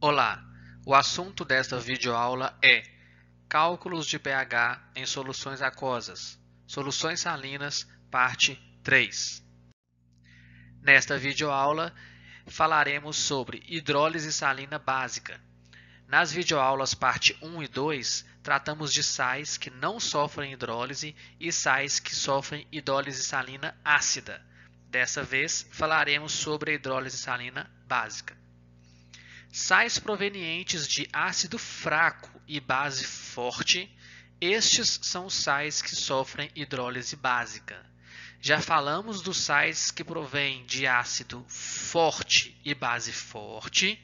Olá, o assunto desta videoaula é Cálculos de pH em soluções aquosas, soluções salinas, parte 3. Nesta videoaula, falaremos sobre hidrólise salina básica. Nas videoaulas parte 1 e 2, tratamos de sais que não sofrem hidrólise e sais que sofrem hidrólise salina ácida. Dessa vez, falaremos sobre a hidrólise salina básica. Sais provenientes de ácido fraco e base forte, estes são os sais que sofrem hidrólise básica. Já falamos dos sais que provêm de ácido forte e base forte.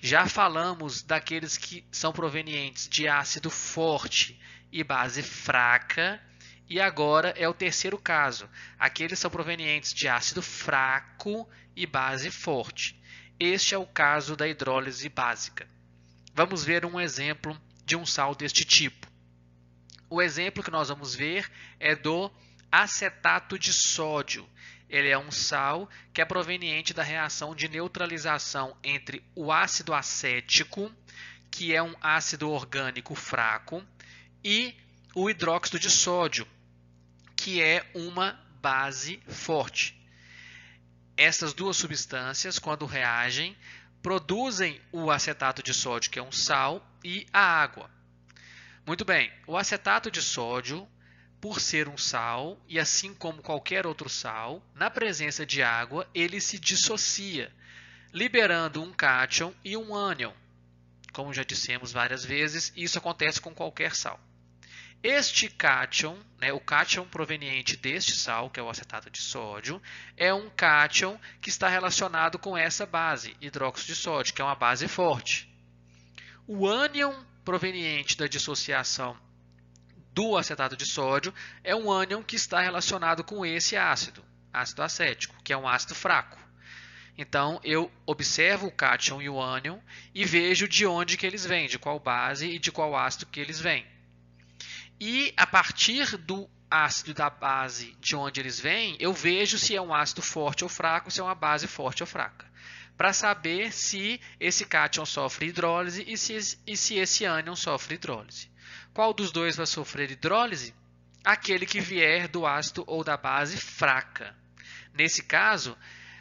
Já falamos daqueles que são provenientes de ácido forte e base fraca. E agora é o terceiro caso. Aqueles são provenientes de ácido fraco e base forte. Este é o caso da hidrólise básica. Vamos ver um exemplo de um sal deste tipo. O exemplo que nós vamos ver é do acetato de sódio. Ele é um sal que é proveniente da reação de neutralização entre o ácido acético, que é um ácido orgânico fraco, e o hidróxido de sódio, que é uma base forte. Essas duas substâncias, quando reagem, produzem o acetato de sódio, que é um sal, e a água. Muito bem, o acetato de sódio, por ser um sal, e assim como qualquer outro sal, na presença de água, ele se dissocia, liberando um cátion e um ânion. Como já dissemos várias vezes, isso acontece com qualquer sal. Este cátion, o cátion proveniente deste sal, que é o acetato de sódio, é um cátion que está relacionado com essa base, hidróxido de sódio, que é uma base forte. O ânion proveniente da dissociação do acetato de sódio é um ânion que está relacionado com esse ácido, ácido acético, que é um ácido fraco. Então, eu observo o cátion e o ânion e vejo de onde que eles vêm, de qual base e de qual ácido que eles vêm. E a partir do ácido da base de onde eles vêm, eu vejo se é um ácido forte ou fraco, se é uma base forte ou fraca. Para saber se esse cátion sofre hidrólise e se esse ânion sofre hidrólise. Qual dos dois vai sofrer hidrólise? Aquele que vier do ácido ou da base fraca. Nesse caso,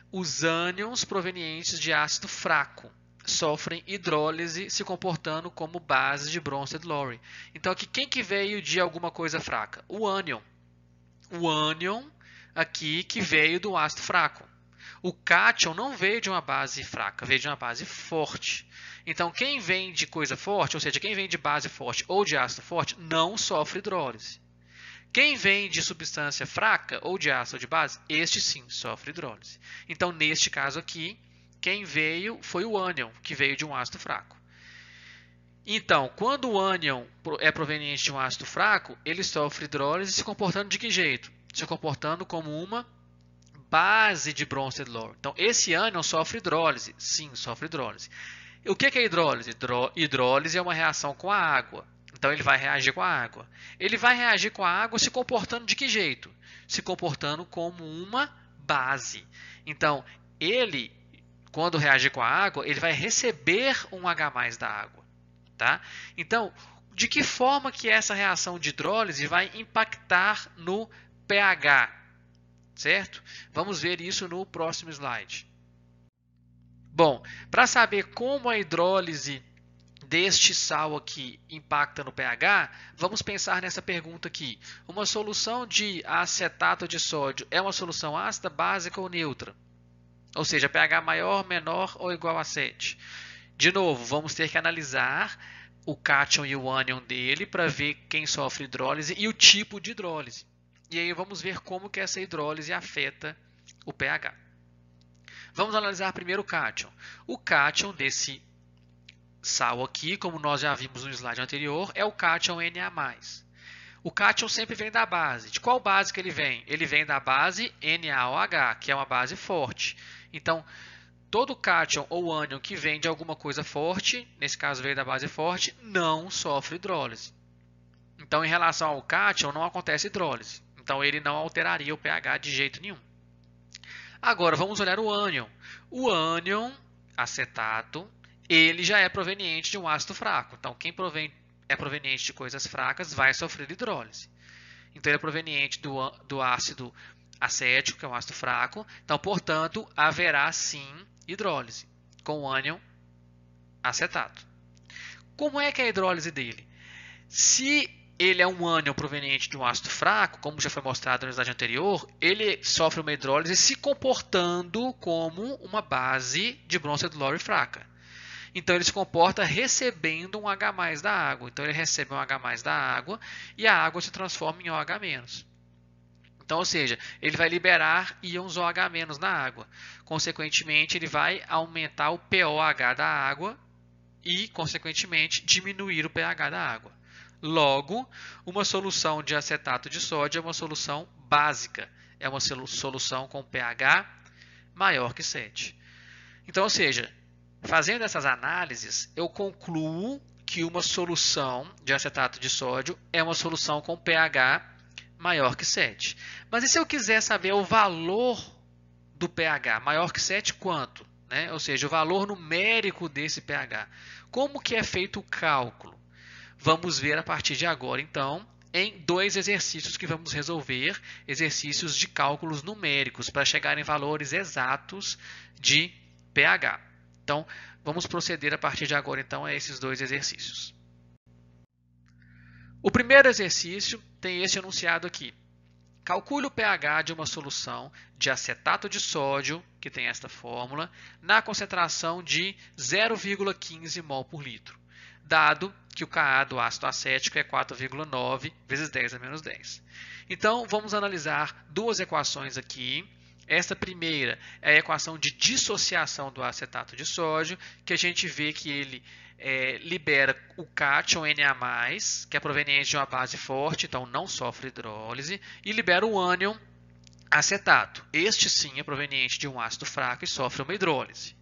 os ânions provenientes de ácido fraco sofrem hidrólise se comportando como base de Bronsted-Lowry. Então, aqui, quem que veio de alguma coisa fraca? O ânion. O ânion aqui que veio do ácido fraco. O cátion não veio de uma base fraca, veio de uma base forte. Então, quem vem de coisa forte, ou seja, quem vem de base forte ou de ácido forte, não sofre hidrólise. Quem vem de substância fraca, ou de ácido ou de base, este sim sofre hidrólise. Então, neste caso aqui, quem veio foi o ânion, que veio de um ácido fraco. Então, quando o ânion é proveniente de um ácido fraco, ele sofre hidrólise se comportando de que jeito? Se comportando como uma base de Bronsted-Lowry. Então, esse ânion sofre hidrólise. Sim, sofre hidrólise. O que é hidrólise? Hidrólise é uma reação com a água. Então, ele vai reagir com a água. Ele vai reagir com a água se comportando de que jeito? Se comportando como uma base. Então, ele, quando reagir com a água, ele vai receber um H+ da água. Tá? Então, de que forma que essa reação de hidrólise vai impactar no pH? Certo? Vamos ver isso no próximo slide. Bom, para saber como a hidrólise deste sal aqui impacta no pH, vamos pensar nessa pergunta aqui. Uma solução de acetato de sódio é uma solução ácida, básica ou neutra? Ou seja, pH maior, menor ou igual a 7. De novo, vamos ter que analisar o cátion e o ânion dele para ver quem sofre hidrólise e o tipo de hidrólise. E aí vamos ver como que essa hidrólise afeta o pH. Vamos analisar primeiro o cátion. O cátion desse sal aqui, como nós já vimos no slide anterior, é o cátion Na+. O cátion sempre vem da base. De qual base que ele vem? Ele vem da base NaOH, que é uma base forte. Então, todo cátion ou ânion que vem de alguma coisa forte, nesse caso veio da base forte, não sofre hidrólise. Então, em relação ao cátion, não acontece hidrólise. Então, ele não alteraria o pH de jeito nenhum. Agora, vamos olhar o ânion. O ânion, acetato, ele já é proveniente de um ácido fraco. Então, quem é proveniente de coisas fracas vai sofrer hidrólise. Então, ele é proveniente do ácido acético, que é um ácido fraco. Então, portanto, haverá sim hidrólise com o ânion acetato. Como é que é a hidrólise dele? Se ele é um ânion proveniente de um ácido fraco, como já foi mostrado no slide anterior, ele sofre uma hidrólise se comportando como uma base de bronzedilore fraca. Então, ele se comporta recebendo um H+ da água. Então, ele recebe um H+ da água e a água se transforma em OH-. Então, ou seja, ele vai liberar íons OH- na água. Consequentemente, ele vai aumentar o pOH da água e, consequentemente, diminuir o pH da água. Logo, uma solução de acetato de sódio é uma solução básica. É uma solução com pH maior que 7. Então, ou seja, fazendo essas análises, eu concluo que uma solução de acetato de sódio é uma solução com pH maior que 7. Mas e se eu quiser saber o valor do pH? Maior que 7 quanto? Né? Ou seja, o valor numérico desse pH. Como que é feito o cálculo? Vamos ver a partir de agora, então, em 2 exercícios que vamos resolver, exercícios de cálculos numéricos, para chegar em valores exatos de pH. Então, vamos proceder a partir de agora, então, a esses 2 exercícios. O primeiro exercício tem este enunciado aqui. Calcule o pH de uma solução de acetato de sódio, que tem esta fórmula, na concentração de 0,15 mol por litro, dado que o Ka do ácido acético é 4,9 vezes 10 a menos 10. Então, vamos analisar 2 equações aqui. Esta primeira é a equação de dissociação do acetato de sódio, que a gente vê que ele libera o cátion Na+, que é proveniente de uma base forte, então não sofre hidrólise, e libera o ânion acetato. Este sim é proveniente de um ácido fraco e sofre uma hidrólise.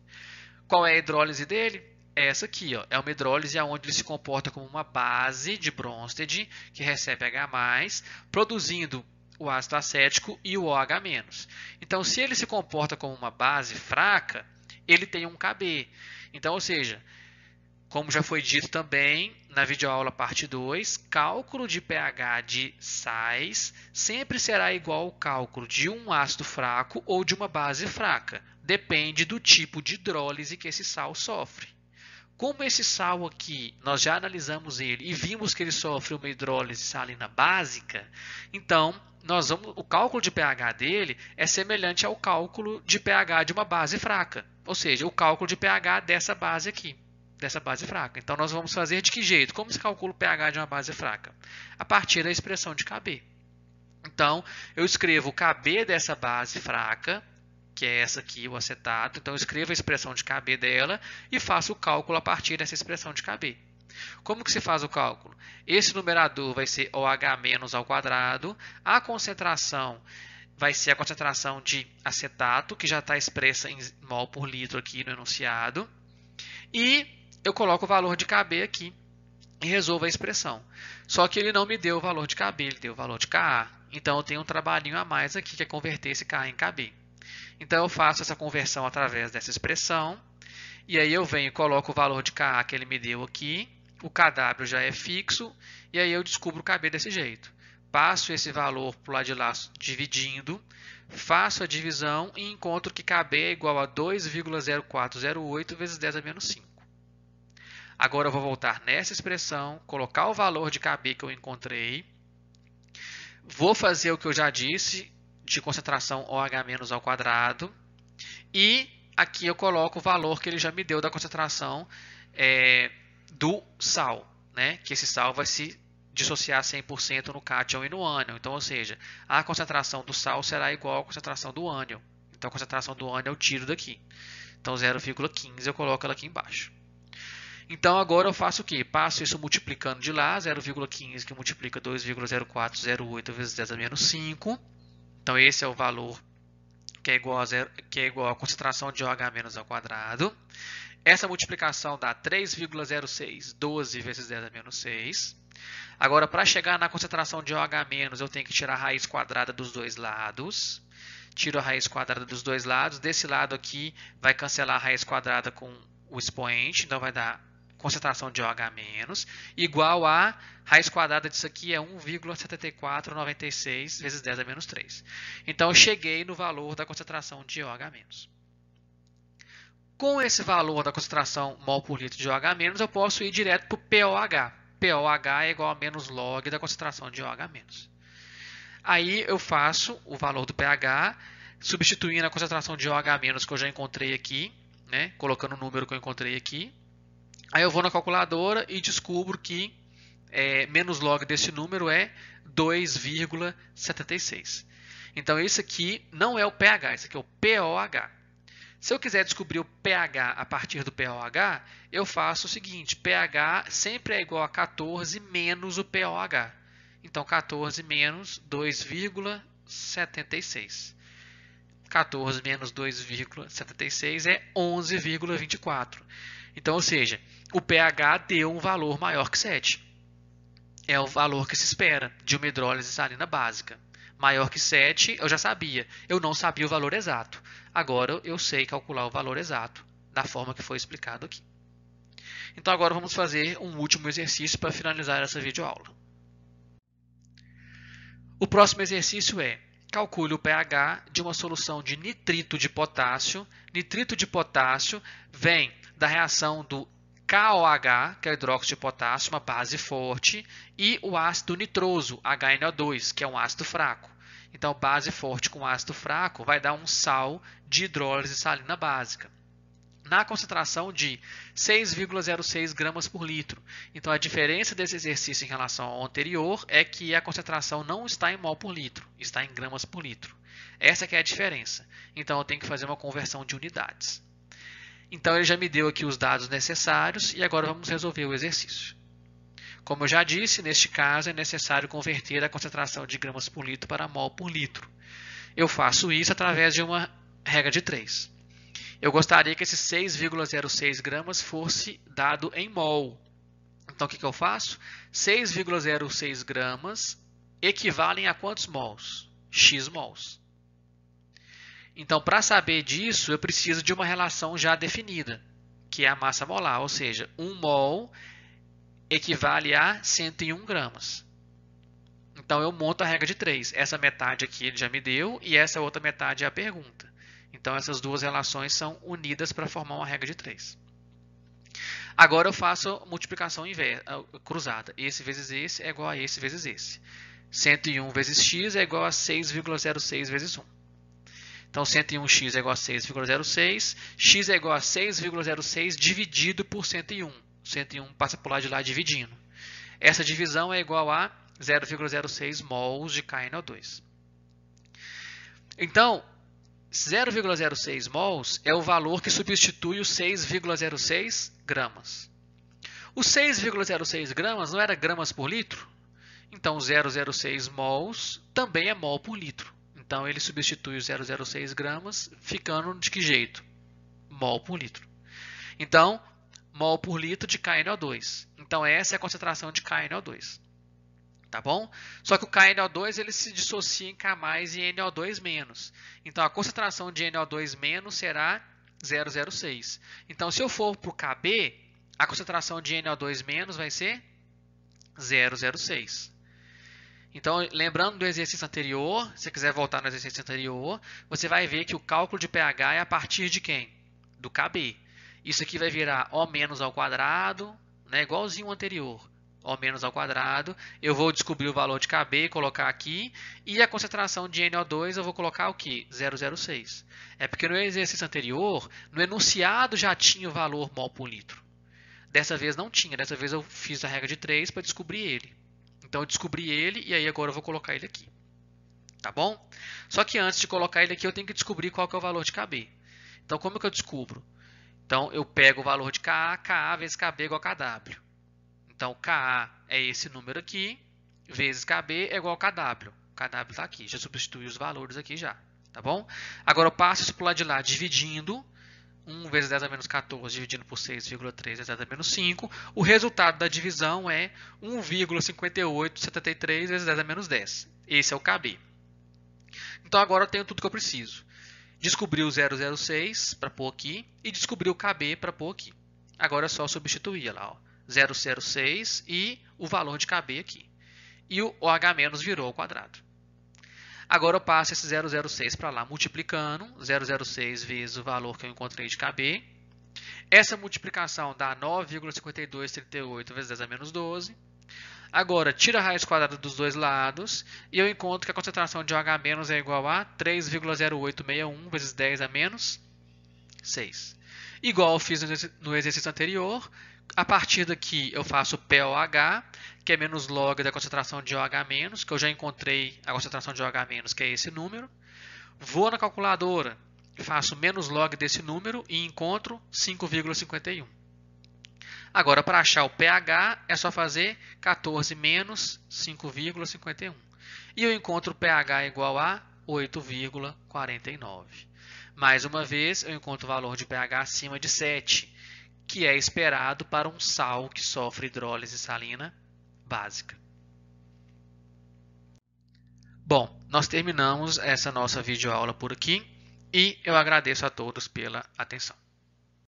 Qual é a hidrólise dele? Essa aqui, ó, é uma hidrólise onde ele se comporta como uma base de Bronsted, que recebe H+, produzindo o ácido acético e o OH-. Então, se ele se comporta como uma base fraca, ele tem um Kb. Então, ou seja, como já foi dito também na videoaula parte 2, cálculo de pH de sais sempre será igual ao cálculo de um ácido fraco ou de uma base fraca. Depende do tipo de hidrólise que esse sal sofre. Como esse sal aqui, nós já analisamos ele e vimos que ele sofre uma hidrólise salina básica, então o cálculo de pH dele é semelhante ao cálculo de pH de uma base fraca, ou seja, o cálculo de pH dessa base aqui, dessa base fraca. Então, nós vamos fazer de que jeito? Como se calcula o pH de uma base fraca? A partir da expressão de Kb. Então, eu escrevo o Kb dessa base fraca, que é essa aqui, o acetato. Então, eu escrevo a expressão de Kb dela e faço o cálculo a partir dessa expressão de Kb. Como que se faz o cálculo? Esse numerador vai ser OH- ao quadrado. A concentração vai ser a concentração de acetato, que já está expressa em mol por litro aqui no enunciado. E eu coloco o valor de Kb aqui e resolvo a expressão. Só que ele não me deu o valor de Kb, ele deu o valor de Ka. Então, eu tenho um trabalhinho a mais aqui, que é converter esse Ka em Kb. Então, eu faço essa conversão através dessa expressão. E aí eu venho e coloco o valor de Ka que ele me deu aqui. O Kw já é fixo. E aí eu descubro o Kb desse jeito. Passo esse valor para o lado de lá dividindo. Faço a divisão e encontro que Kb é igual a 2,0408 vezes 10 a menos 5. Agora eu vou voltar nessa expressão, colocar o valor de Kb que eu encontrei. Vou fazer o que eu já disse, de concentração OH- ao quadrado. E aqui eu coloco o valor que ele já me deu da concentração do sal, né? Que esse sal vai se dissociar 100% no cátion e no ânion. Então, ou seja, a concentração do sal será igual à concentração do ânion. Então, a concentração do ânion eu tiro daqui. Então, 0,15 eu coloco ela aqui embaixo. Então, agora eu faço o quê? Passo isso multiplicando de lá, 0,15 que multiplica 2,0408 vezes 10 a menos 5. Então, esse é o valor que é igual à concentração de OH- ao quadrado. Essa multiplicação dá 3,0612 vezes 10 a menos 6. Agora, para chegar na concentração de OH-, eu tenho que tirar a raiz quadrada dos dois lados. Tiro a raiz quadrada dos dois lados. Desse lado aqui, vai cancelar a raiz quadrada com o expoente, então vai dar concentração de OH- igual a raiz quadrada disso aqui é 1,7496 vezes 10 a menos 3. Então, eu cheguei no valor da concentração de OH-. Com esse valor da concentração mol por litro de OH-, eu posso ir direto para o POH. POH é igual a menos log da concentração de OH-. Aí eu faço o valor do pH, substituindo a concentração de OH- que eu já encontrei aqui, né, colocando o número que eu encontrei aqui. Aí eu vou na calculadora e descubro que menos log desse número é 2,76. Então, isso aqui não é o pH, isso aqui é o POH. Se eu quiser descobrir o pH a partir do POH, eu faço o seguinte, pH sempre é igual a 14 menos o POH. Então, 14 menos 2,76. 14 menos 2,76 é 11,24. Então, ou seja, o pH deu um valor maior que 7. É o valor que se espera de uma hidrólise salina básica. Maior que 7, eu já sabia. Eu não sabia o valor exato. Agora eu sei calcular o valor exato, da forma que foi explicado aqui. Então, agora vamos fazer um último exercício para finalizar essa videoaula. O próximo exercício é: calcule o pH de uma solução de nitrito de potássio. Nitrito de potássio vem da reação do KOH, que é o hidróxido de potássio, uma base forte, e o ácido nitroso, HNO2, que é um ácido fraco. Então, base forte com ácido fraco vai dar um sal de hidrólise salina básica, na concentração de 6,06 gramas por litro. Então, a diferença desse exercício em relação ao anterior é que a concentração não está em mol por litro, está em gramas por litro. Essa que é a diferença. Então, eu tenho que fazer uma conversão de unidades. Então, ele já me deu aqui os dados necessários e agora vamos resolver o exercício. Como eu já disse, neste caso é necessário converter a concentração de gramas por litro para mol por litro. Eu faço isso através de uma regra de 3. Eu gostaria que esses 6,06 gramas fosse dado em mol. Então, o que eu faço? 6,06 gramas equivalem a quantos mols? X mols. Então, para saber disso, eu preciso de uma relação já definida, que é a massa molar, ou seja, 1 mol equivale a 101 gramas. Então, eu monto a regra de 3. Essa metade aqui ele já me deu e essa outra metade é a pergunta. Então, essas duas relações são unidas para formar uma regra de 3. Agora, eu faço multiplicação cruzada. Esse vezes esse é igual a esse vezes esse. 101 vezes x é igual a 6,06 vezes 1. Então, 101x é igual a 6,06. X é igual a 6,06 dividido por 101. 101 passa por lá de lá dividindo. Essa divisão é igual a 0,06 mols de KNO2. Então, 0,06 mols é o valor que substitui os 6,06 gramas. Os 6,06 gramas não era gramas por litro? Então, 0,06 mols também é mol por litro. Então, ele substitui os 0,06 gramas, ficando de que jeito? Mol por litro. Então, mol por litro de KNO2. Então, essa é a concentração de KNO2. Tá bom? Só que o KNO2 ele se dissocia em K+ e NO2-. Então, a concentração de NO2- será 0,06. Então, se eu for para o KB, a concentração de NO2- vai ser 0,06. Então, lembrando do exercício anterior, se você quiser voltar no exercício anterior, você vai ver que o cálculo de pH é a partir de quem? Do KB. Isso aqui vai virar O menos ao quadrado, né? Igualzinho ao anterior. O menos ao quadrado. Eu vou descobrir o valor de KB e colocar aqui. E a concentração de NO2 eu vou colocar o quê? 0,06. É porque no exercício anterior, no enunciado já tinha o valor mol por litro. Dessa vez não tinha. Dessa vez eu fiz a regra de 3 para descobrir ele. Então, eu descobri ele e aí agora eu vou colocar ele aqui. Tá bom? Só que antes de colocar ele aqui, eu tenho que descobrir qual que é o valor de KB. Então, como é que eu descubro? Então, eu pego o valor de KA, KA vezes KB igual a KW. Então, KA é esse número aqui, vezes KB é igual a KW. KW está aqui, já substitui os valores aqui já. Tá bom? Agora, eu passo isso para o lado de lá dividindo. 1 vezes 10 a menos 14 dividido por 6,3 vezes 10 a menos 5. O resultado da divisão é 1,5873 vezes 10 a menos 10. Esse é o KB. Então, agora eu tenho tudo que eu preciso. Descobri o 0,06 para pôr aqui e descobri o KB para pôr aqui. Agora é só substituir lá, ó, 0,06 e o valor de KB aqui. E o OH- virou ao quadrado. Agora eu passo esse 0,06 para lá, multiplicando 0,06 vezes o valor que eu encontrei de KB. Essa multiplicação dá 9,5238 vezes 10 a menos 12. Agora, tira a raiz quadrada dos dois lados e eu encontro que a concentração de OH- é igual a 3,0861 vezes 10 a menos 6. Igual eu fiz no exercício anterior, a partir daqui eu faço POH, que é menos log da concentração de OH-, que eu já encontrei a concentração de OH-, que é esse número. Vou na calculadora, faço menos log desse número e encontro 5,51. Agora, para achar o pH, é só fazer 14 menos 5,51. E eu encontro o pH igual a 8,49. Mais uma vez, eu encontro o valor de pH acima de 7, que é esperado para um sal que sofre hidrólise salina básica. Bom, nós terminamos essa nossa videoaula por aqui e eu agradeço a todos pela atenção.